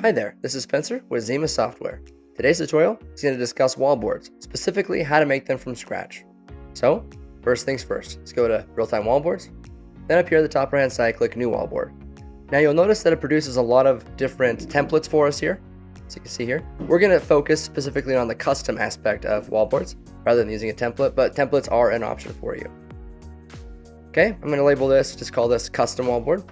Hi there, this is Spencer with Xima Software. Today's tutorial is going to discuss wallboards, specifically how to make them from scratch. So, first things first, let's go to Real-Time Wallboards. Then up here at the top right hand side, click New Wallboard. Now you'll notice that it produces a lot of different templates for us here. As you can see here, we're going to focus specifically on the custom aspect of wallboards rather than using a template, but templates are an option for you. Okay, I'm going to label this, just call this Custom Wallboard.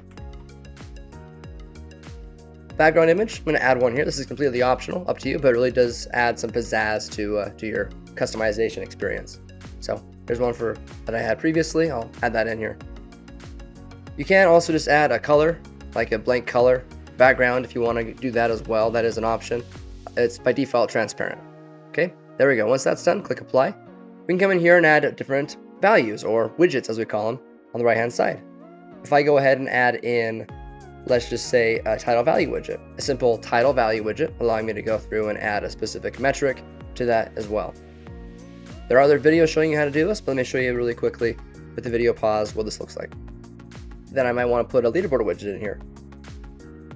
Background image, I'm going to add one here. This is completely optional, up to you, but it really does add some pizzazz to your customization experience. So there's one that I had previously. I'll add that in here. You can also just add a color, like a blank color background if you want to do that as well. That is an option. It's by default transparent. Okay, there we go. Once that's done, click apply. We can come in here and add different values or widgets, as we call them, on the right hand side. If I go ahead and add in, let's just say, a title value widget, a simple title value widget, allowing me to go through and add a specific metric to that as well. There are other videos showing you how to do this, but let me show you really quickly with the video pause what this looks like. Then I might want to put a leaderboard widget in here,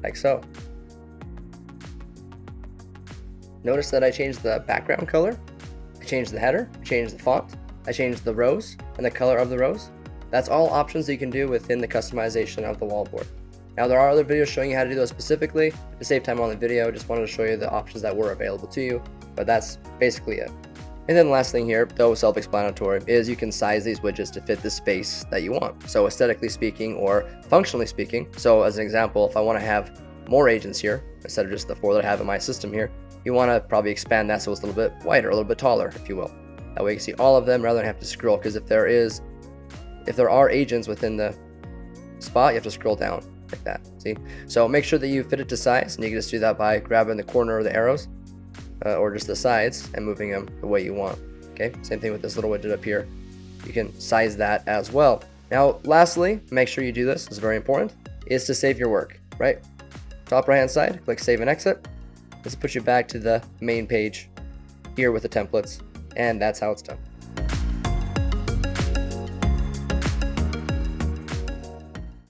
like so. Notice that I changed the background color, I changed the header, I changed the font, I changed the rows and the color of the rows. That's all options that you can do within the customization of the wallboard. Now there are other videos showing you how to do those specifically. To save time on the video, just wanted to show you the options that were available to you, but that's basically it. And then the last thing here, though self-explanatory, is you can size these widgets to fit the space that you want. So aesthetically speaking or functionally speaking. So as an example, if I want to have more agents here, instead of just the 4 that I have in my system here, you want to probably expand that so it's a little bit wider, a little bit taller, if you will. That way you can see all of them rather than have to scroll, because if there are agents within the spot, you have to scroll down like that, see? So make sure that you fit it to size, and you can just do that by grabbing the corner of the arrows or just the sides and moving them the way you want. Okay, same thing with this little widget up here. You can size that as well. Now lastly, make sure you do this, is very important, is to save your work, right? Top right hand side, click save and exit. This puts you back to the main page here with the templates, and that's how it's done.